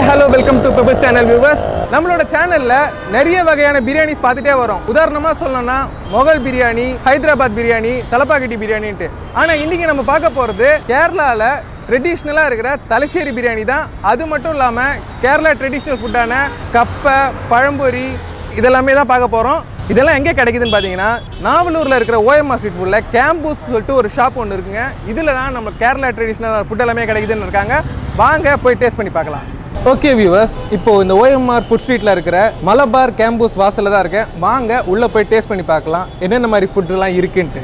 hello, welcome to Pepper's channel viewers. நம்மளோட சேனல்ல நிறைய வகையான பிரியாணிஸ் பார்த்துட்டே வரோம். உதாரணமா சொல்லணும்னா முகல் பிரியாணி, ஹைதராபாத் பிரியாணி, தலப்பாக்கட்டி பிரியாணின்ட்டு. ஆனா இன்னைக்கு நம்ம பார்க்க போறது கேரளால ட்ரெடிஷனலா இருக்கிற தலச்சேரி பிரியாணி தான். அது மட்டும் இல்லாம கேரளா ட்ரெடிஷனல் ஃபுட்டான கப்பை, பழம்பொரி இதெல்லாமே தான் பார்க்க போறோம். இதெல்லாம் எங்கே கிடைக்குதுன்னு பார்த்தீங்கன்னா நாவலூரில் இருக்கிற ஓஎம்ஆர் ஸ்ட்ரீட் ஃபுட்டில் கேம்பூஸ் சொல்லிட்டு ஒரு ஷாப் ஒன்று இருக்குங்க. இதில் தான் நம்ம கேரளா ட்ரெடிஷ்னல் ஃபுட் எல்லாமே கிடைக்குதுன்னு இருக்காங்க. வாங்க போய் டேஸ்ட் பண்ணி பார்க்கலாம். ஓகே வியூவர்ஸ், இப்போது இந்த ஓஎம்ஆர் ஃபுட் ஸ்ட்ரீட்டில் இருக்கிற மலபார் கேம்பூஸ் வாசலில் தான் இருக்கேன். வாங்க உள்ளே போய் டேஸ்ட் பண்ணி பார்க்கலாம் என்னென்ன மாதிரி ஃபுட்டெல்லாம் இருக்குன்ட்டு.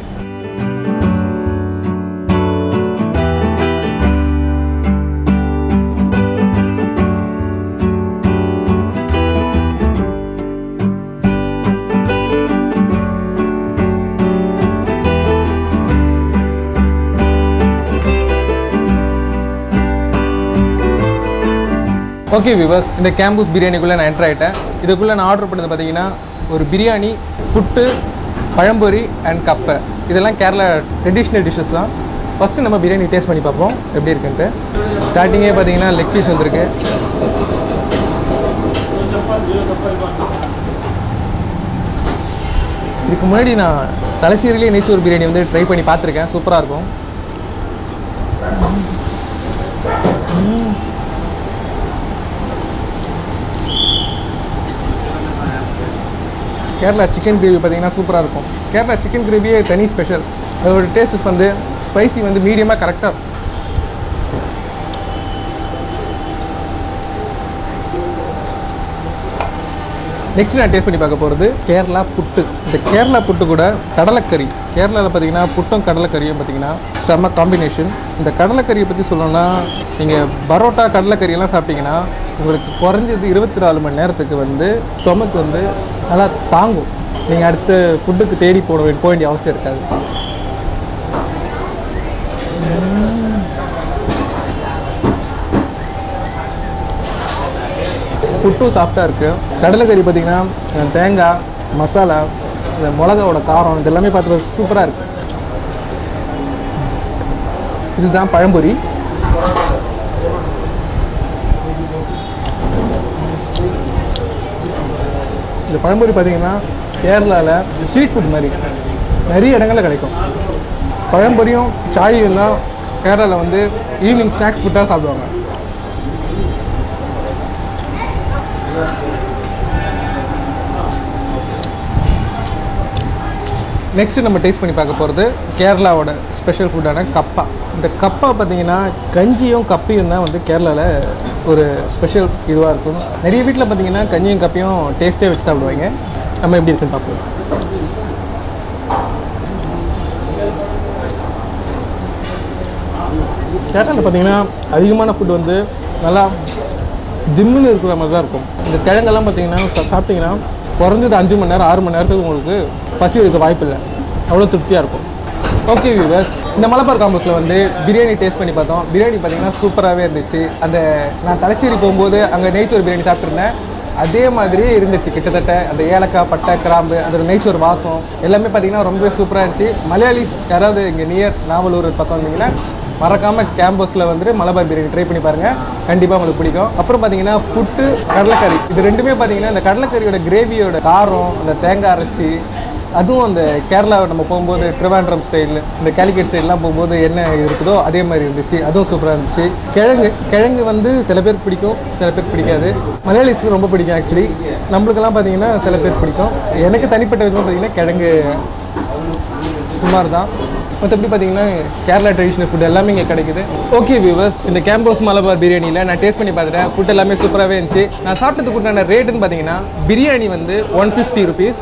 ஓகே வியூவர்ஸ், இந்த கேம்பூஸ் பிரியாணிக்குள்ளே நான் என்ட்ரு ஆகிட்டேன். இதுக்குள்ளே நான் ஆர்டர் பண்ணது பார்த்தீங்கன்னா ஒரு பிரியாணி, புட்டு, பழம்பொரி அண்ட் கப்பை. இதெல்லாம் கேரளா ட்ரெடிஷ்னல் டிஷ்ஷஸ் தான். ஃபஸ்ட்டு நம்ம பிரியாணி டேஸ்ட் பண்ணி பார்ப்போம் எப்படி இருக்குன்ட்டு. ஸ்டார்டிங்கே பார்த்தீங்கன்னா லெக் பீஸ் வந்திருக்கு. இதுக்கு முன்னாடி நான் தலச்சேரியிலே நெய்ச்சோறு பிரியாணி வந்து ட்ரை பண்ணி பார்த்துருக்கேன். சூப்பராக இருக்கும். கேரளா சிக்கன் கிரேவி பார்த்தீங்கன்னா சூப்பராக இருக்கும். கேரளா சிக்கன் கிரேவியே தனி ஸ்பெஷல். அதோட டேஸ்ட் வந்து ஸ்பைசி வந்து மீடியமாக கரெக்டாக இருக்கும். நெக்ஸ்ட் நான் டேஸ்ட் பண்ணி பார்க்க போகிறது கேரளா புட்டு. இந்த கேரளா புட்டு கூட கடலைக்கறி. கேரளாவில் பார்த்தீங்கன்னா புட்டும் கடலைக்கறியும் பார்த்தீங்கன்னா செம்ம காம்பினேஷன். இந்த கடலைக்கறியை பற்றி சொல்லணும்னா நீங்கள் பரோட்டா கடலைக்கறியெல்லாம் சாப்பிட்டீங்கன்னா உங்களுக்கு குறைஞ்சது 24 மணி நேரத்துக்கு வந்து ஸ்டொமக் வந்து நல்லா தாங்கும். நீங்கள் அடுத்த ஃபுட்டுக்கு தேடி போக வேண்டிய அவசியம் இருக்காது. புட்டும் சாஃப்டாக இருக்குது. கடலைக்கறி பார்த்திங்கன்னா தேங்காய், மசாலா, இந்த மிளகாவோட காரம் இது எல்லாமே பார்த்து சூப்பராக இருக்குது. இதுதான் பழம்பொரி. இந்த பழம்பொரி பார்த்திங்கன்னா கேரளாவில் ஸ்ட்ரீட் ஃபுட் மாதிரி நிறைய இடங்களில் கிடைக்கும். பழம்பொரியும் சாயும் தான் கேரளாவில் வந்து ஈவினிங் ஸ்நாக்ஸ் ஃபுட்டாக சாப்பிடுவாங்க. நெக்ஸ்ட்டு நம்ம டேஸ்ட் பண்ணி பார்க்க போகிறது கேரளாவோட ஸ்பெஷல் ஃபுட்டான கப்பா. இந்த கப்பா பார்த்திங்கன்னா கஞ்சியும் கப்பியும் தான் வந்து கேரளாவில் ஒரு ஸ்பெஷல் இதுவாக இருக்கும். நிறைய வீட்டில் பார்த்திங்கன்னா கஞ்சியும் கப்பியும் டேஸ்ட்டே வச்சு சாப்பிடுவாங்க. நம்ம எப்படி இருக்குன்னு பார்ப்போம். கேரளாவில் பார்த்திங்கன்னா அதிகமான ஃபுட் வந்து நல்லா ஜிம்முன்னு இருக்கிற மாதிரி தான் இருக்கும். இந்த கிழங்கெல்லாம் பார்த்திங்கன்னா சாப்பிட்டிங்கன்னா குறைஞ்சது 5 மணி நேரம் 6 மணி நேரத்துக்கு உங்களுக்கு பசி எடுக்க வாய்ப்பு இல்லை. அவ்வளோ திருப்தியாக இருக்கும். ஓகே வியூவர்ஸ், இந்த மலபார் காம்பூஸில் வந்து பிரியாணி டேஸ்ட் பண்ணி பார்த்தோம். பிரியாணி பார்த்திங்கன்னா சூப்பராகவே இருந்துச்சு. அந்த நான் தலச்சேரி போகும்போது அங்கே நெய்ச்சோறு பிரியாணி சாப்பிட்ருந்தேன். அதே மாதிரியே இருந்துச்சு கிட்டத்தட்ட. அந்த ஏலக்காய், பட்டை, கிராம்பு, அதோட நெய்ச்சோறு வாசம் எல்லாமே பார்த்திங்கன்னா ரொம்பவே சூப்பராக இருந்துச்சு. மலையாளிஸ் யாராவது இங்கே நியர் நாவலூர் பக்கம் வந்தீங்கன்னா மறக்காமல் கேம்பஸில் வந்துட்டு மலபார் பிரியாணி ட்ரை பண்ணி பாருங்கள். கண்டிப்பாக உங்களுக்கு பிடிக்கும். அப்புறம் பார்த்தீங்கன்னா புட்டு, கடலைக்கறி இது ரெண்டுமே பார்த்தீங்கன்னா இந்த கடலைக்கறியோட கிரேவியோட காரம், அந்த தேங்காய் அரைச்சி, அதுவும் அந்த கேரளாவை நம்ம போகும்போது ட்ரிவாண்ட்ரம் ஸ்டைலில் இந்த கேலிக்கட் ஸ்டைல்லாம் போகும்போது என்ன இருக்குதோ அதே மாதிரி இருந்துச்சு. அதுவும் சூப்பராக இருந்துச்சு. கிழங்கு வந்து சில பேருக்கு பிடிக்கும், சில பேருக்கு பிடிக்காது. மலையாளிஸ்க்கு ரொம்ப பிடிக்கும். ஆக்சுவலி நம்மளுக்கெல்லாம் பார்த்தீங்கன்னா சில பேர் பிடிக்கும். எனக்கு தனிப்பட்ட விதமாக பார்த்தீங்கன்னா கிழங்கு சுமார் தான். மற்றபடி பார்த்தீங்கன்னா கேரளா ட்ரெடிஷ்னல் ஃபுட் எல்லாமே இங்கே கிடைக்குது. ஓகே வியூவர்ஸ், இந்த கேம்பஸ் மலபார் பிரியாணியில் நான் டேஸ்ட் பண்ணி பார்த்துட்டேன். ஃபுட் எல்லாமே சூப்பராகவே இருந்துச்சு. நான் சாப்பிட்டதுக்கு உண்டான ரேட்டுன்னு பார்த்தீங்கன்னா பிரியாணி வந்து 150 ருபீஸ்,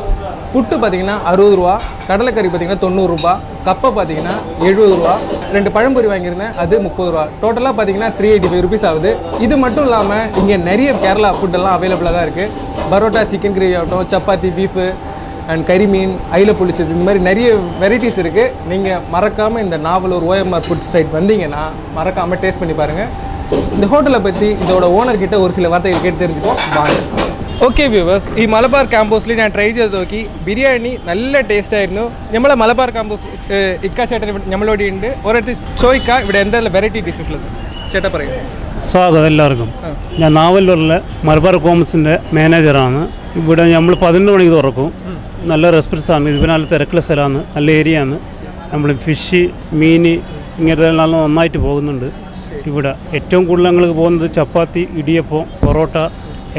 புட்டு பார்த்தீங்கன்னா 60 ரூபா, கடலைக்கறி பார்த்தீங்கன்னா 90 ரூபா, கப்பை பார்த்தீங்கன்னா 70 ரூபா, 2 பழம்பொரி வாங்கியிருந்தேன் அது 30 ரூபா. டோட்டலாக பார்த்தீங்கன்னா 385 ருபீஸ் ஆகுது. இது மட்டும் இல்லாமல் இங்கே நிறைய கேரளா ஃபுட்டெல்லாம் அவைலபிளாக தான் இருக்குது. பரோட்டா, சிக்கன் கிரேவி ஆகட்டும், சப்பாத்தி, பீஃபு அண்ட் கறி மீன், ஐல புளிச்சது, இந்த மாதிரி நிறைய வெரைட்டிஸ் இருக்குது. நீங்கள் மறக்காமல் இந்த நாவலூர் ஓஎம்ஆர் ஃபுட் சைட் வந்தீங்கன்னா மறக்காமல் டேஸ்ட் பண்ணி பாருங்கள். இந்த ஹோட்டலை பற்றி இதோட ஓனர்கிட்ட ஒரு சில வார்த்தைகள் கேட்டு தெரிஞ்சுப்போம். வாங்க. ಓಕೆ ವ್ಯೂವರ್ಸ್, ಈ ಮಲಬಾರ್ ಕ್ಯಾಂಪಸ್ಲಿ ನಾನು ಟ್ರೈ ചെയ്തോക്കി ബിരിയാണി നല്ല ടേസ്റ്റ് ആയിരുന്നു. നമ്മളെ മലബാർ ക്യാമ്പസ് ഇക്ക ചേട്ടൻ നമ്മളോട് ഉണ്ട്. ഒരിടത്ത് ചോദിക്കാം ഇവിടെ എന്തെല്ലാം വെറൈറ്റി ഡിഷസ് ഉള്ളത്. ചേട്ടാ പറയൂ. സ്വാഗതം എല്ലാവർക്കും. ഞാൻ നാവല്ലൂരിലെ മലബാർ കോമസിൻ്റെ മാനേജറാണ്. ഇവിടെ നമ്മൾ 11 മണിക്ക് തുറക്കും. നല്ല റെസ്പെക്ട്സാണ്. ഇത് നല്ല തിരക്കുള്ള സ്ഥലമാണ്, നല്ല ഏരിയ ആണ്. നമ്മൾ ഫിഷ്, മീൻ ഇങ്ങനത്തെ എല്ലാം നന്നായിട്ട് പോകുന്നുണ്ട്. ഇവിടെ ഏറ്റവും കൂടുതൽ ഞങ്ങൾക്ക് പോകുന്നത് ചപ്പാത്തി, ഇടിയപ്പം, പൊറോട്ട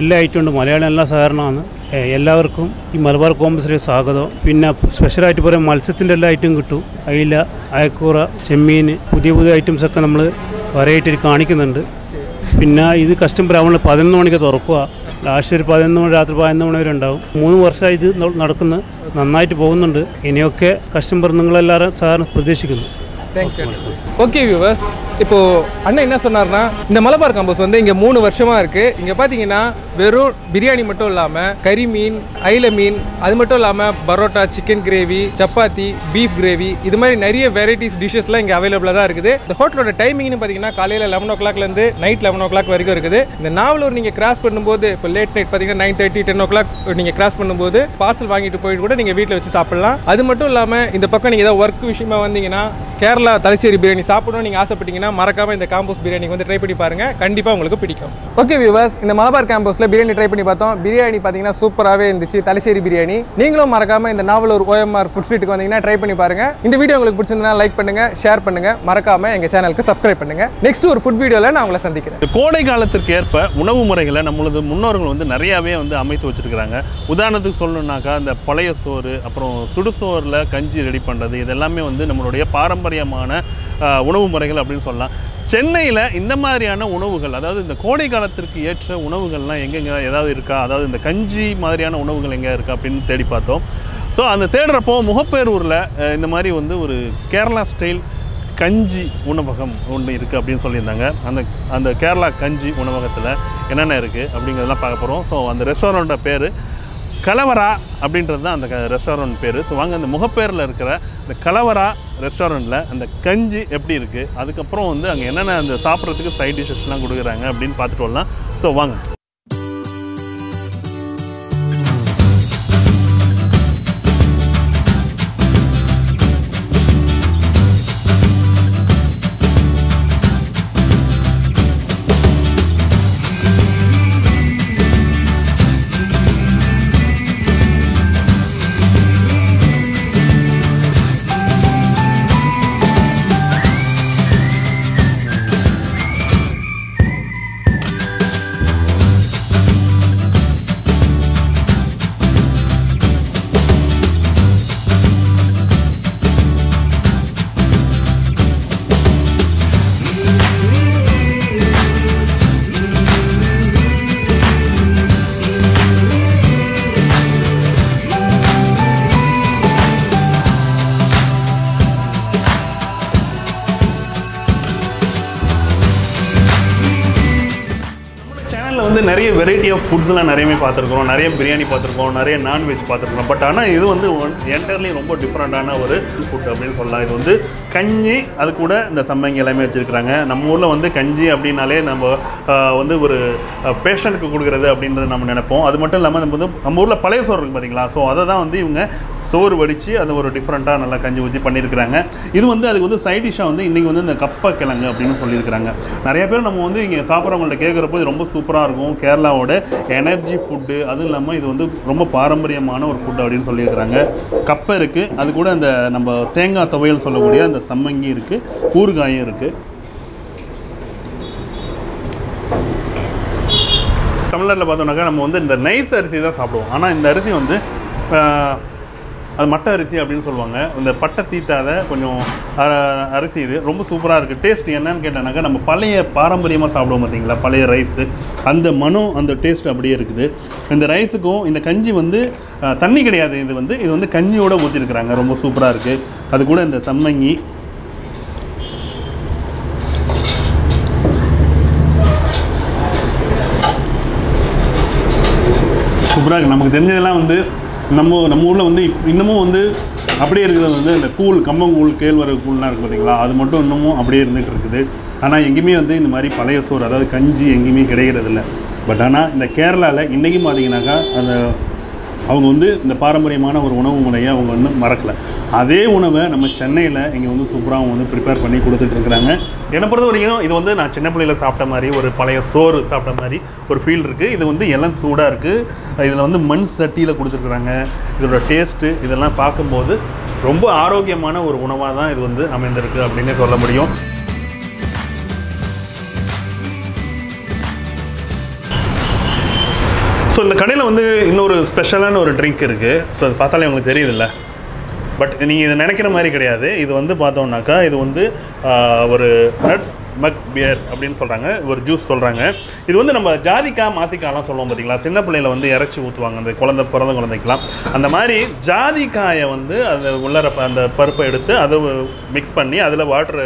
എല്ലാ ഐറ്റം ഉണ്ട്. മലയാളം എല്ലാ സഹകരണമാണ്. എല്ലാവർക്കും ഈ മലബാർ കോമ്പസിലേക്ക് സ്വാഗതം. പിന്നെ സ്പെഷ്യലായിട്ട് പറയാം, മത്സ്യത്തിൻ്റെ എല്ലാ ഐറ്റം കിട്ടും. അയില, അയക്കൂറ, ചെമ്മീൻ, പുതിയ പുതിയ ഐറ്റംസൊക്കെ നമ്മൾ വെറൈറ്റി കാണിക്കുന്നുണ്ട്. പിന്നെ ഇത് കസ്റ്റമർ ആവുമ്പോൾ 11 മണിക്ക് തുറക്കുക. ലാസ്റ്റ് ഒരു 11 മണി, രാത്രി 11 മണി വരെ ഉണ്ടാവും. 3 വർഷമായി ഇത് നടക്കുന്നത്, നന്നായിട്ട് പോകുന്നുണ്ട്. ഇനിയൊക്കെ കസ്റ്റമർ നിങ്ങളെല്ലാവരും സാധാരണ പ്രതീക്ഷിക്കുന്നു. ஓகே வியூவர்ஸ், இப்போது அண்ணன் என்ன சொன்னார்னா, இந்த மலபார் காம்போஸ் வந்து இங்கே 3 வருஷமாக இருக்குது. இங்கே பார்த்தீங்கன்னா வெறும் பிரியாணி மட்டும் இல்லாமல் கறி மீன், ஐல மீன், அது மட்டும் இல்லாமல் parotta, chicken gravy, chapati, beef gravy, இது மாதிரி நிறைய வெரைட்டிஸ் டிஷ்ஷஸ்லாம் இங்கே அவைலபிளாக தான் இருக்குது. இந்த ஹோட்டலோட டைமிங்னு பார்த்தீங்கன்னா காலையில் 11 o'clockலேருந்து நைட் 11 o'clock வரைக்கும் இருக்குது. இந்த நாவலூர் நீங்கள் கிராஸ் பண்ணும்போது, இப்போ லேட் நைட் பார்த்தீங்கன்னா 9:30, 10 o'clock நீங்கள் கிராஸ் பண்ணும்போது பார்சல் வாங்கிட்டு போயிட்டு கூட நீங்கள் வீட்டில் வச்சு சாப்பிட்லாம். அது மட்டும் இல்லாமல் இந்த பக்கம் நீங்கள் ஏதாவது ஒர்க் விஷயமா வந்தீங்கன்னா, கேரளா தலைச்சேரி பிரியாணி சாப்பிடணும் நீங்கள் ஆசைப்பட்டீங்கன்னா மறக்காமல் இந்த காம்போஸ் பிரியாணி வந்து ட்ரை பண்ணி பாருங்கள், கண்டிப்பாக உங்களுக்கு பிடிக்கும். ஓகே வியூவர்ஸ், இந்த மலபார் கேம்போஸில் பிரியாணி ட்ரை பண்ணி பார்த்தோம். பிரியாணி பார்த்தீங்கன்னா சூப்பராகவே இருந்துச்சு, தலைச்சேரி பிரியாணி. நீங்களும் மறக்காமல் இந்த நாவலூர் OMR ஃபுட் ஸ்ட்ரீட்டுக்கு வந்தீங்கன்னா ட்ரை பண்ணி பாருங்கள். இந்த வீடியோ உங்களுக்கு பிடிச்சிருந்தா லைக் பண்ணுங்கள், ஷேர் பண்ணுங்கள், மறக்காமல் எங்கள் சேனலுக்கு சப்ஸ்கிரைப் பண்ணுங்கள். நெக்ஸ்ட் ஒரு ஃபுட் வீடியோவில் நான் உங்களை சந்திக்கிறேன். கோடை காலத்திற்கு ஏற்ப உணவு முறைகளை நம்மளது முன்னோர்கள் வந்து நிறையாவே வந்து அமைத்து வச்சுருக்கிறாங்க. உதாரணத்துக்கு சொல்லணுன்னாக்கா, இந்த பழைய சோறு, அப்புறம் சுடுசோறில் கஞ்சி ரெடி பண்ணுறது, இதெல்லாமே வந்து நம்மளுடைய பாரம்பரியமான உணவு முறைகள் அப்படின்னு சொல்லலாம். சென்னையில் இந்த மாதிரியான உணவுகள், அதாவது இந்த கோடை காலத்திற்கு ஏற்ற உணவுகள்லாம் எங்கெங்கே ஏதாவது இருக்கா, அதாவது இந்த கஞ்சி மாதிரியான உணவுகள் எங்கே இருக்கா அப்படின்னு தேடி பார்த்தோம். ஸோ அந்த தேடுறப்போ முகப்பேரூரில் இந்த மாதிரி வந்து ஒரு கேரளா ஸ்டைல் கஞ்சி உணவகம் ஒன்று இருக்குது அப்படின்னு சொல்லியிருந்தாங்க. அந்த கேரளா கஞ்சி உணவகத்தில் என்னென்ன இருக்குது அப்படிங்கிறதெல்லாம் பார்க்க போகிறோம். ஸோ அந்த ரெஸ்டாரண்ட்டோட பேர் கலவரா அப்படின்றது தான் அந்த ரெஸ்டாரண்ட் பேர். ஸோ வாங்க, அந்த முகப்பேரில் இருக்கிற இந்த கலவரா ரெஸ்டாரண்ட்டில் அந்த கஞ்சி எப்படி இருக்குது, அதுக்கப்புறம் வந்து அங்கே என்னென்ன அந்த சாப்பிட்றதுக்கு சைட் டிஷ்ஷஸ்லாம் கொடுக்குறாங்க அப்படின்னு பார்த்துட்டு வரலாம். ஸோ வாங்க. வந்து நிறைய வெரைட்டி ஆஃப் ஃபுட்ஸ்லாம் நிறையவே பார்த்துருக்கோம். நிறைய பிரியாணி பார்த்துருக்கோம், நிறைய நான்வெஜ் பார்த்துருக்கோம். பட் ஆனால் இது வந்து என்டர்லி ரொம்ப டிஃப்ரெண்ட்டான ஒரு ஃபுட் அப்படின்னு சொல்லலாம். இது வந்து கஞ்சி, அது கூட இந்த சம்மங்கி எல்லாமே வச்சுருக்கிறாங்க. நம்ம ஊரில் வந்து கஞ்சி அப்படின்னாலே நம்ம வந்து ஒரு பேஷண்ட்டுக்கு கொடுக்குறது அப்படின்றது நம்ம நினைப்போம். அது மட்டும் இல்லாமல் நம்ம ஊரில் பழைய சோறு இருக்குது பார்த்தீங்களா, ஸோ அதை தான் வந்து இவங்க சோறு வடித்து அதை ஒரு டிஃப்ரெண்ட்டாக நல்லா கஞ்சி ஊற்றி பண்ணியிருக்கிறாங்க. இது வந்து அதுக்கு வந்து சைட் டிஷ்ஷாக வந்து இன்றைக்கி வந்து இந்த கப்பை கிழங்கு அப்படின்னு சொல்லியிருக்கிறாங்க. நிறைய பேர் நம்ம வந்து இங்கே சாப்பிட்றவங்கள்ட்ட கேட்குறப்போ இது ரொம்ப சூப்பராக இருக்கும், கேரளாவோட எனர்ஜி ஃபுட்டு, அதுவும் இல்லாமல் இது வந்து ரொம்ப பாரம்பரியமான ஒரு ஃபுட்டு அப்படின்னு சொல்லியிருக்கிறாங்க. கப்பை இருக்குது, அது கூட அந்த நம்ம தேங்காய் துவையல் சொல்லக்கூடிய அந்த சம்மங்கி இருக்குது, ஊறுகாயும் இருக்குது. தமிழ்நாட்டில் பார்த்தோம்னாக்கா நம்ம வந்து இந்த நைஸ் அரிசி தான் சாப்பிடுவோம். ஆனால் இந்த அரிசி வந்து அது மட்டை அரிசி அப்படின்னு சொல்லுவாங்க. இந்த பட்டை தீட்டாத கொஞ்சம் அரிசி, இது ரொம்ப சூப்பராக இருக்குது. டேஸ்ட் என்னன்னு கேட்டோன்னாக்கா, நம்ம பழைய பாரம்பரியமாக சாப்பிடுவோம் பார்த்தீங்களா, பழைய ரைஸு, அந்த மனம், அந்த டேஸ்ட் அப்படியே இருக்குது. இந்த ரைஸுக்கும் இந்த கஞ்சி வந்து தண்ணி கிடையாது, இது வந்து கஞ்சியோடு ஊற்றிருக்கிறாங்க. ரொம்ப சூப்பராக இருக்குது. அது கூட இந்த சம்மங்கி, சூப்பராக இருக்குது. நமக்கு தெரிஞ்சதெல்லாம் வந்து நம்ம ஊரில் வந்து இன்னமும் வந்து அப்படியே இருக்கிறது வந்து இந்த கூழ், கம்பங்கூழ், கேழ்வரகு கூழ்லாம் இருக்குது பார்த்தீங்களா, அது மட்டும் இன்னமும் அப்படியே இருந்துகிட்டு இருக்குது. ஆனால் எங்கேயுமே வந்து இந்த மாதிரி பழைய சோறு, அதாவது கஞ்சி எங்கேயுமே கிடைக்கிறதில்ல. பட் ஆனால் இந்த கேரளாவில் இன்றைக்கும் பார்த்தீங்கன்னாக்கா அந்த அவங்க வந்து இந்த பாரம்பரியமான ஒரு உணவு முறையை அவங்க வந்து மறக்கலை. அதே உணவை நம்ம சென்னையில் இங்கே வந்து சூப்பராக வந்து ப்ரிப்பேர் பண்ணி கொடுத்துட்ருக்குறாங்க. என்னை பொறுத்த வரைக்கும் இது வந்து நான் சின்ன பிள்ளையில் சாப்பிட்ட மாதிரி ஒரு பழைய சோறு சாப்பிட்ட மாதிரி ஒரு ஃபீல் இருக்குது. இது வந்து எல்லாம் சூடாக இருக்குது. இதில் வந்து மண் சட்டியில் கொடுத்துருக்குறாங்க. இதோட டேஸ்ட்டு இதெல்லாம் பார்க்கும்போது ரொம்ப ஆரோக்கியமான ஒரு உணவாக தான் இது வந்து அமைந்திருக்கு அப்படின்னு சொல்ல முடியும். ஸோ இந்த கடையில் வந்து இன்னொரு ஸ்பெஷலான ஒரு ட்ரிங்க் இருக்குது. ஸோ அது பார்த்தாலே உங்களுக்கு தெரியுதுல்ல, பட் நீங்கள் இதை நினைக்கிற மாதிரி கிடையாது. இது வந்து பார்த்தோம்னாக்கா இது வந்து ஒரு நட் மக் பியர் அப்படின்னு சொல்கிறாங்க, ஒரு ஜூஸ் சொல்கிறாங்க. இது வந்து நம்ம ஜாதிக்காய் மாசிக்காயெலாம் சொல்லுவோம் பார்த்தீங்களா, சின்ன பிள்ளையில் வந்து இறச்சி ஊற்றுவாங்க அந்த பிறந்த குழந்தைக்கெலாம். அந்த மாதிரி ஜாதிக்காயை வந்து அது உள்ளர அந்த பருப்பை எடுத்து அதை மிக்ஸ் பண்ணி அதில் வாட்டர்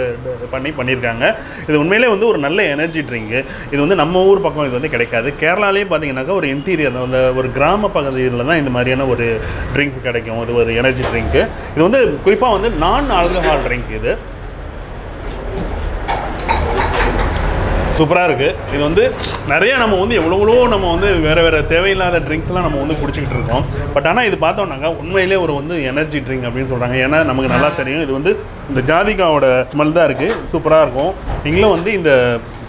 பண்ணியிருக்காங்க. இது உண்மையிலே வந்து ஒரு நல்ல எனர்ஜி ட்ரிங்க்கு. இது வந்து நம்ம ஊர் பக்கம் இது வந்து கிடைக்காது. கேரளாலேயே பார்த்தீங்கன்னாக்கா ஒரு இன்டீரியர் அந்த ஒரு கிராம பகுதியில் தான் இந்த மாதிரியான ஒரு ட்ரிங்க் கிடைக்கும். இது ஒரு எனர்ஜி ட்ரிங்க்கு. இது வந்து குறிப்பாக வந்து நான் ஆல்கஹால் ட்ரிங்க். இது சூப்பராக இருக்குது. இது வந்து நிறைய நம்ம வந்து எவ்வளோ நம்ம வந்து வேறு தேவையில்லாத ட்ரிங்க்ஸ்லாம் நம்ம வந்து குடிச்சிக்கிட்டு இருக்கோம். பட் ஆனால் இது பார்த்தோம்னாக்கா உண்மையிலே ஒரு வந்து எனர்ஜி ட்ரிங்க் அப்படின்னு சொல்கிறாங்க. ஏன்னா நமக்கு நல்லா தெரியும் இது வந்து இந்த ஜாதிக்காவோட ஸ்மெல் தான் இருக்குது. சூப்பராக இருக்கும். நீங்களும் வந்து இந்த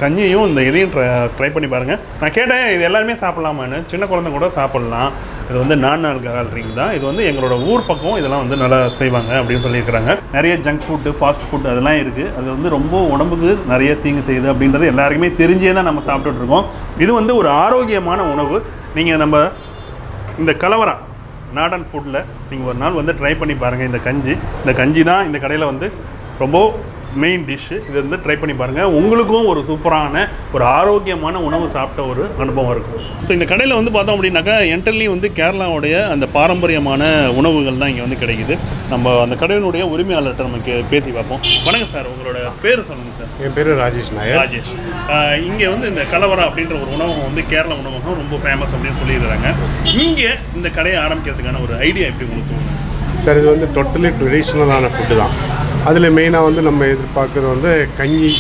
கஞ்சியும் இந்த இதையும் ட்ரை பண்ணி பாருங்கள். நான் கேட்டேன் இது எல்லாருமே சாப்பிட்லாமான்னு. சின்ன குழந்தை கூட சாப்பிட்லாம். இது வந்து நான் ஆல்கஹால் ட்ரிங்க் தான். இது வந்து எங்களோட ஊர் பக்கம் இதெல்லாம் வந்து நல்லா செய்வாங்க அப்படின்னு சொல்லியிருக்கிறாங்க. நிறைய ஜங்க் ஃபுட்டு, ஃபாஸ்ட் ஃபுட் அதெல்லாம் இருக்குது. அது வந்து ரொம்ப உடம்புக்கு நிறைய தீங்கு செய்யுது அப்படின்றது எல்லாருக்குமே தெரிஞ்சே தான் நம்ம சாப்பிட்டுட்ருக்கோம். இது வந்து ஒரு ஆரோக்கியமான உணவு. நீங்கள் நம்ம இந்த கலவரா நாடன் ஃபுட்டில் நீங்கள் ஒரு நாள் வந்து ட்ரை பண்ணி பாருங்கள். இந்த கஞ்சி தான் இந்த கடையில் வந்து ரொம்ப மெயின் டிஷ்ஷு. இது வந்து ட்ரை பண்ணி பாருங்கள். உங்களுக்கும் ஒரு சூப்பரான ஒரு ஆரோக்கியமான உணவு சாப்பிட்ட ஒரு அனுபவம் இருக்கும். ஸோ இந்த கடையில் வந்து பார்த்தோம் அப்படின்னாக்கா என்டர்லி வந்து கேரளாவுடைய அந்த பாரம்பரியமான உணவுகள் தான் இங்கே வந்து கிடைக்குது. நம்ம அந்த கடையினுடைய உரிமையாளர்கிட்ட நமக்கு பேசி பார்ப்போம். வணக்கம் சார், உங்களோட பேர் சொல்லுங்கள் சார். என் பேர் ராஜேஷ் நாயர். ராஜேஷ், இங்கே வந்து இந்த கலவரா அப்படின்ற ஒரு உணவகம் வந்து கேரளா உணவகம் ரொம்ப ஃபேமஸ் அப்படின்னு சொல்லியிருக்கிறாங்க. இங்கே இந்த கடையை ஆரம்பிக்கிறதுக்கான ஒரு ஐடியா எப்படி உங்களுக்கு தோணுது சார்? இது வந்து டோட்டலி ட்ரெடிஷ்னலான ஃபுட்டு தான். அதில் மெயினாக வந்து நம்ம எதிர்பார்க்குறது வந்து கஞ்சி.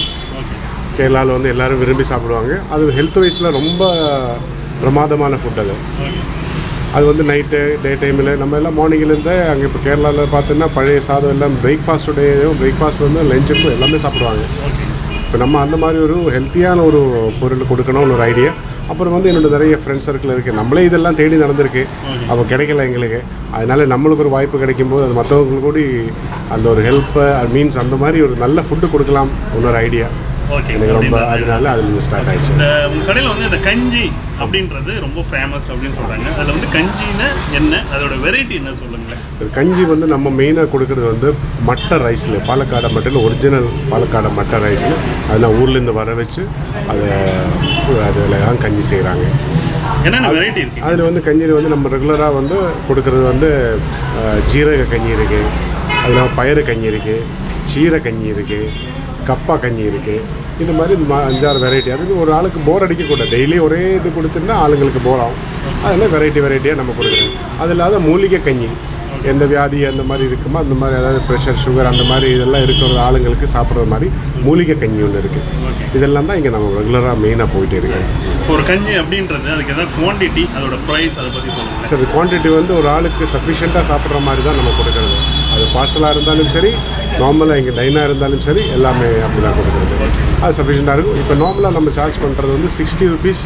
கேரளாவில் வந்து எல்லோரும் விரும்பி சாப்பிடுவாங்க. அது ஹெல்த் வைஸில் ரொம்ப பிரமாதமான ஃபுட். அது வந்து நைட்டு டே டைமில் நம்ம எல்லாம் மார்னிங்லேருந்து அங்கே இப்போ கேரளாவில் பார்த்தோன்னா பழைய சாதம் எல்லாம் பிரேக்ஃபாஸ்ட் வந்து லஞ்சுக்கும் எல்லாமே சாப்பிடுவாங்க. இப்போ நம்ம அந்த மாதிரி ஒரு ஹெல்த்தியான ஒரு பொருள் கொடுக்கணும்னு ஒரு ஐடியா. அப்புறம் வந்து என்னோட நிறைய ஃப்ரெண்ட்ஸ் சர்க்கிள் இருக்குது. நம்மளே இதெல்லாம் தேடி நடந்திருக்கு, அப்போ கிடைக்கல எங்களுக்கு. அதனால் நம்மளுக்கு ஒரு வாய்ப்பு கிடைக்கும்போது அது மற்றவங்களுக்கு கூட அந்த ஒரு ஹெல்ப்பை மீன்ஸ் அந்த மாதிரி ஒரு நல்ல ஃபுட்டு கொடுக்கலாம் இன்னொரு ஐடியா எனக்கு ரொம்ப. அதனால அதில் ஸ்டார்ட் ஆயிடுச்சு. உங்கள் கடையில் வந்து இந்த கஞ்சி அப்படின்றது ரொம்ப ஃபேமஸ் அப்படின்னு சொல்கிறாங்க. அதில் வந்து கஞ்சின்னா என்ன, அதோட வெரைட்டி என்ன சொல்லுங்களேன்? கஞ்சி வந்து நம்ம மெயினாக கொடுக்குறது வந்து மட்டை ரைஸில், பாலக்காடு மட்டையில் ஒரிஜினல் பாலக்காடு மட்டை ரைஸில் அதெல்லாம் ஊர்லேருந்து வர வச்சு அதில் தான் கஞ்சி செய்கிறாங்க. என்னென்ன வெரைட்டி இருக்குது அதில் வந்து கஞ்சியில் வந்து நம்ம ரெகுலராக வந்து கொடுக்குறது வந்து ஜீரக கஞ்சி இருக்குது, அதில் பயிறு கஞ்சி இருக்குது, சீரை கஞ்சி இருக்குது, கப்பா கஞ்சி இருக்குது. இந்த மாதிரி 5-6 வெரைட்டி. அது ஒரு ஆளுக்கு போர் அடிக்கக்கூடாது. டெய்லி ஒரே இது கொடுத்துருந்தா ஆளுங்களுக்கு போர் ஆகும். அதெல்லாம் வெரைட்டியாக நம்ம கொடுக்குறோம். அது இல்லாத மூலிகை கஞ்சி, எந்த வியாதி அந்த மாதிரி இருக்குமோ அந்த மாதிரி, அதாவது ப்ரெஷர் சுகர் அந்த மாதிரி இதெல்லாம் இருக்கிற ஆளுங்களுக்கு சாப்பிட்ற மாதிரி மூலிகை கஞ்சி ஒன்று இருக்குது. இதெல்லாம் தான் இங்கே நம்ம ரெகுலராக மெயினாக போயிட்டே இருக்கோம். ஒரு கஞ்சி அப்படின்றது அதுக்கு எதாவது குவான்டிட்டி, அதோட ப்ரைஸ் அதை பற்றி சொல்லுங்கள் சார். குவான்டிட்டி வந்து ஒரு ஆளுக்கு சஃபிஷியண்ட்டாக சாப்பிட்ற மாதிரி தான் நம்ம கொடுக்குறது. அது பார்சலாக இருந்தாலும் சரி, நார்மலாக இங்கே டைனாக இருந்தாலும் சரி, எல்லாமே அப்படி தான் கொடுக்குறது. அது சஃபிஷியண்ட்டாக இருக்கும். இப்போ நார்மலாக நம்ம சார்ஜ் பண்ணுறது வந்து 60 rupees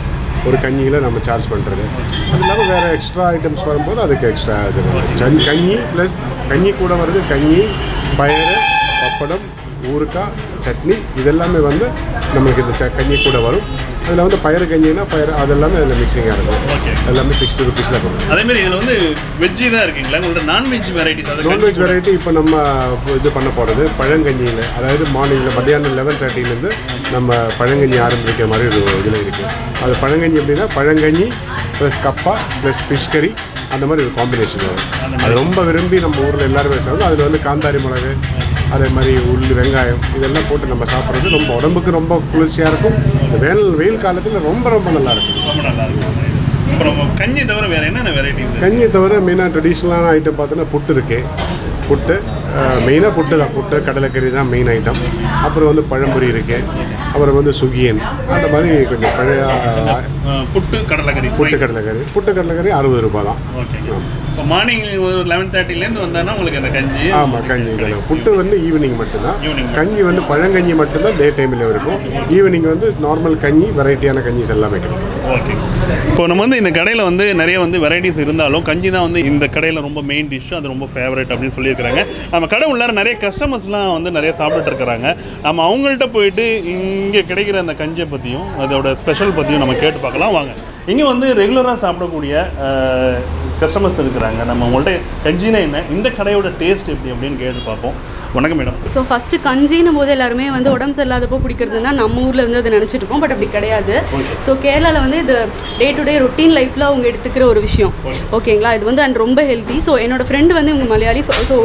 ஒரு கஞ்சியில் நம்ம சார்ஜ் பண்ணுறது. அது இல்லாமல் வேறு எக்ஸ்ட்ரா ஐட்டம்ஸ் வரும்போது அதுக்கு எக்ஸ்ட்ரா இது கஞ்சி ப்ளஸ் கஞ்சி கூட வருது கஞ்சி, பயறு, பப்படம், ஊறுக்காய், சட்னி இதெல்லாமே வந்து நம்மளுக்கு இந்த கஞ்சி கூட வரும். அதில் வந்து பயிறு கஞ்சினா பயிறு அதெல்லாமே அதில் மிக்சிங்காக இருக்கும். எல்லாமே 60 rupees கொடுக்கும். அதேமாதிரி இதில் வந்து வெஜ்ஜி தான் இருக்குங்களா? உங்களோட நான்வெஜ் வெரைட்டி? நான்வெஜ் வெரைட்டி இப்போ நம்ம இது பண்ண போகிறது பழங்கஞ்சியில், அதாவது மார்னிங்கில் மத்தியானம் 11:30 நம்ம பழங்கஞ்சி ஆரம்பிக்கிற மாதிரி ஒரு இதில் இருக்குது. அது பழங்கஞ்சி எப்படின்னா பழங்கஞ்சி ப்ளஸ் கப்பா ப்ளஸ் ஃபிஷ் கறி அந்த மாதிரி ஒரு காம்பினேஷன் வரும். அது ரொம்ப விரும்பி நம்ம ஊரில் எல்லாருமே சாப்பிடுவோம். அதில் வந்து காந்தாரி மிளகு, அதே மாதிரி வெங்காயம் இதெல்லாம் போட்டு நம்ம சாப்பிட்றது ரொம்ப உடம்புக்கு ரொம்ப குளிர்ச்சியாக இருக்கும். இந்த வெயில் காலத்தில் ரொம்ப ரொம்ப நல்லாயிருக்கும். ரொம்ப நல்லாயிருக்கும். அப்புறம் கஞ்சி தவிர வேறு என்னென்ன வெரைட்டி? கஞ்சி தவிர மெயினாக ட்ரெடிஷ்னலான ஐட்டம் பார்த்தோன்னா புட்டு இருக்குது. புட்டு மெயினாக புட்டு தான். புட்டு கடலைக்கறி தான் மெயின் ஐட்டம். அப்புறம் வந்து பழம்பொரி இருக்குது. அப்புறம் வந்து சுகியன், அந்த மாதிரி கொஞ்சம் பழைய புட்டு கடலைக்கறி 60 ரூபாய் தான். ஓகே. இப்போ மார்னிங் ஒரு 11:30லேருந்து வந்தாங்கன்னா உங்களுக்கு அந்த கஞ்சி. ஆமாம், கஞ்சி இதெல்லாம். புட்டு வந்து ஈவினிங் மட்டும்தான். கஞ்சி வந்து பழங்கஞ்சி மட்டும்தான் டே டைமில் இருக்கும். ஈவினிங் வந்து நார்மல் கஞ்சி, வெரைட்டியான கஞ்சிஸ் எல்லாமே கிடைக்கும். ஓகே. இப்போ நம்ம வந்து இந்த கடையில் வந்து நிறைய வந்து வெரைட்டிஸ் இருந்தாலும் கஞ்சி தான் வந்து இந்த கடையில் ரொம்ப மெயின் டிஷ், அது ரொம்ப ஃபேவரட் அப்படின்னு சொல்லியிருக்கிறாங்க. நம்ம கடை உள்ளார நிறைய கஸ்டமர்ஸ்லாம் வந்து நிறைய சாப்பிட்டுட்டு இருக்கிறாங்க. நம்ம அவங்கள்ட்ட போயிட்டு இங்கே கிடைக்கிற அந்த கஞ்சியை பற்றியும் அதோட ஸ்பெஷல் பற்றியும் நம்ம கேட்டு பார்க்கலாம் வாங்க. இங்கே வந்து ரெகுலராக சாப்பிடக்கூடிய கஸ்டமர்ஸ் இருக்கிறாங்க. நம்ம உங்கள்கிட்ட கஞ்சினா என்ன, இந்த கடையோட டேஸ்ட் எப்படி அப்படின்னு கேட்டு பார்ப்போம். வணக்கம் மேடம். ஸோ ஃபஸ்ட்டு கஞ்சின்னும் போது எல்லாருமே வந்து உடம்பு சரியில்லாதப்போ குடிக்கிறதுனா நம்ம ஊரில் வந்து அதை நினச்சிட்டு இருக்கோம். பட் அப்படி கிடையாது. ஸோ கேரளாவில் வந்து இது டே டு டே ரொட்டீன் லைஃப்பில் அவங்க எடுத்துக்கிற ஒரு விஷயம். ஓகேங்களா, இது வந்து அண்ட் ரொம்ப ஹெல்த்தி. ஸோ என்னோடய ஃப்ரெண்டு வந்து இவங்க Malayali. So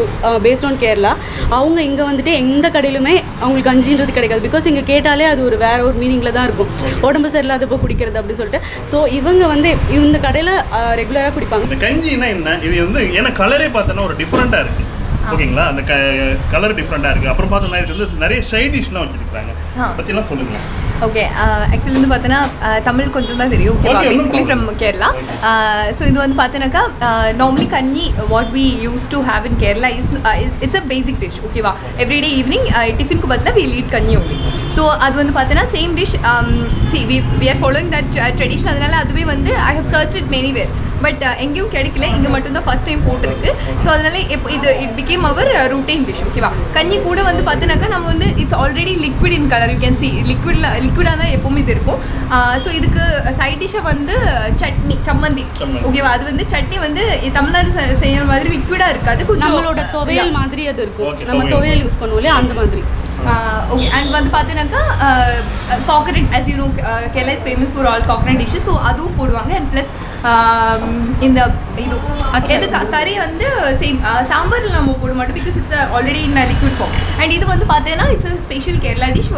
based on Kerala. அவங்க இங்கே வந்துட்டு எந்த கடையிலுமே அவங்களுக்கு கஞ்சின்றது கிடைக்காது. பிகாஸ் இங்கே கேட்டாலே அது ஒரு வேறு ஒரு மீனிங்கில் தான் இருக்கும், உடம்பு சரியில்லாதப்போ குடிக்கிறது அப்படின்னு சொல்லிட்டு. ஸோ இவங்க வந்து இந்த கடையில் ரெகுலராக குடிப்பாங்க. கஞ்சினா என்ன, இது வந்து ஏன்னா கலரே பார்த்தோன்னா ஒரு டிஃப்ரெண்ட்டாக இருக்குது. ஓகேங்களா, அந்த கலர் டிஃப்ரெண்ட்டாக இருக்குது. அப்புறம் பார்த்தோம்னா இதுக்கு வந்து நிறைய சைட் டிஷ்லாம் வச்சுருக்காங்க, பற்றிலாம் சொல்லுங்கள். ஓகே, ஆக்சுவலி வந்து பார்த்தோன்னா தமிழ் கொஞ்சம் தான் தெரியும். ஓகேவா, பேசிக்லி ஃப்ரம் கேரளா. ஸோ இது வந்து பார்த்தோன்னாக்கா normally kanji what we use to have in Kerala it's a basic dish. ஓகேவா, எவ்ரிடே ஈவினிங் டிஃபினுக்கு பதிலாக we eat kanji only. So அது வந்து பார்த்தோன்னா same dish. We are following that tradition. அதனால அதுவே வந்து I have search it many where. But எங்கேயும் கிடைக்கல, இங்கே மட்டும்தான் ஃபஸ்ட் டைம் போட்டிருக்கு. ஸோ அதனால இப்போ it become our routine dish. ஓகேவா, கஞ்சி கூட வந்து பார்த்தோன்னாக்கா நம்ம வந்து it's already liquid in colour. You can see லிக்விடாக தான் எப்போவுமே இது இருக்கும். ஸோ இதுக்கு சைட் டிஷ்ஷை வந்து சட்னி, சம்மந்தி. ஓகேவா, அது வந்து சட்னி வந்து தமிழ்நாடு செய்கிற மாதிரி லிக்விடாக இருக்காது, கொஞ்சம் நம்மளோட துவையல் மாதிரி அது இருக்கும். நம்ம துவையல் யூஸ் பண்ணுவோம் இல்லையா, அந்த மாதிரி. ஓகே. அண்ட் வந்து பார்த்தீங்கன்னாக்கா coconut, as you know, Kerala is famous for all coconut dishes. So அதுவும் போடுவாங்க. அண்ட் ப்ளஸ் இந்த இது எது கறி வந்து சேம் சாம்பாரில் நம்ம போட மாட்டோம், because it's already in liquid form. And இது வந்து பார்த்தீங்கன்னா it's a special Kerala dish.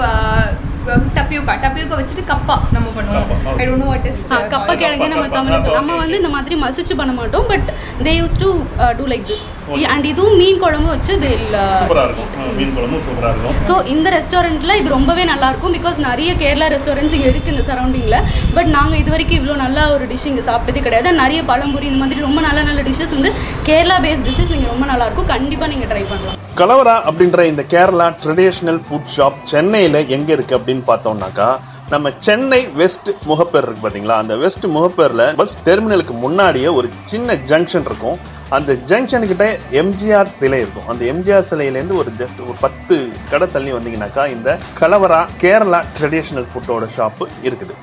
Tapioca வச்சுட்டு கப்பா நம்ம பண்ணுவோம். I don't know what is kappa கிழங்கு நம்ம தமிழ்ல சொல்றோம். நம்ம வந்து இந்த மாதிரி மசிச்சு பண்ண மாட்டோம். But they use to to like this. And இதுவும் மீன் குழம்பு வச்சு சூப்பரா இருக்கும். மீன் குழம்பு சூப்பரா இருக்கும். ஸோ இந்த ரெஸ்டாரண்ட்ல இது ரொம்பவே நல்லா இருக்கும். பிகாஸ் நிறைய கேரளா ரெஸ்டாரண்ட்ஸ் இங்கே இருக்குது இந்த சரௌண்டிங்கில். பட் நாங்கள் இது வரைக்கும் இவ்வளோ நல்ல ஒரு டிஷ் இங்கே சாப்பிட்டதே கிடையாது. நிறைய பழம்புரி இந்த மாதிரி ரொம்ப நல்ல டிஷ்ஷஸ் வந்து கேரளா பேஸ்ட் டிஷ்ஷஸ் இங்கே ரொம்ப நல்லாயிருக்கும். கண்டிப்பாக நீங்கள் ட்ரை பண்ணலாம். கலவரா அப்படின்ற இந்த கேரளா ட்ரெடிஷ்னல் ஃபுட் ஷாப் சென்னையில் எங்கே இருக்குது அப்படின்னு பார்த்தோம்னாக்கா, நம்ம சென்னை வெஸ்ட் முகப்பேர் இருக்குது பார்த்தீங்களா, அந்த வெஸ்ட் முகப்பேரில் பஸ் டெர்மினலுக்கு முன்னாடியே ஒரு சின்ன ஜங்ஷன் இருக்கும். அந்த ஜங்ஷனுக்கிட்ட எம்ஜிஆர் சிலை இருக்கும். அந்த எம்ஜிஆர் சிலையிலேருந்து ஒரு ஜஸ்ட் ஒரு 10 கடை தள்ளி வந்தீங்கன்னாக்கா இந்த கலவரா கேரளா ட்ரெடிஷ்னல் ஃபுட்டோட ஷாப்பு இருக்குது.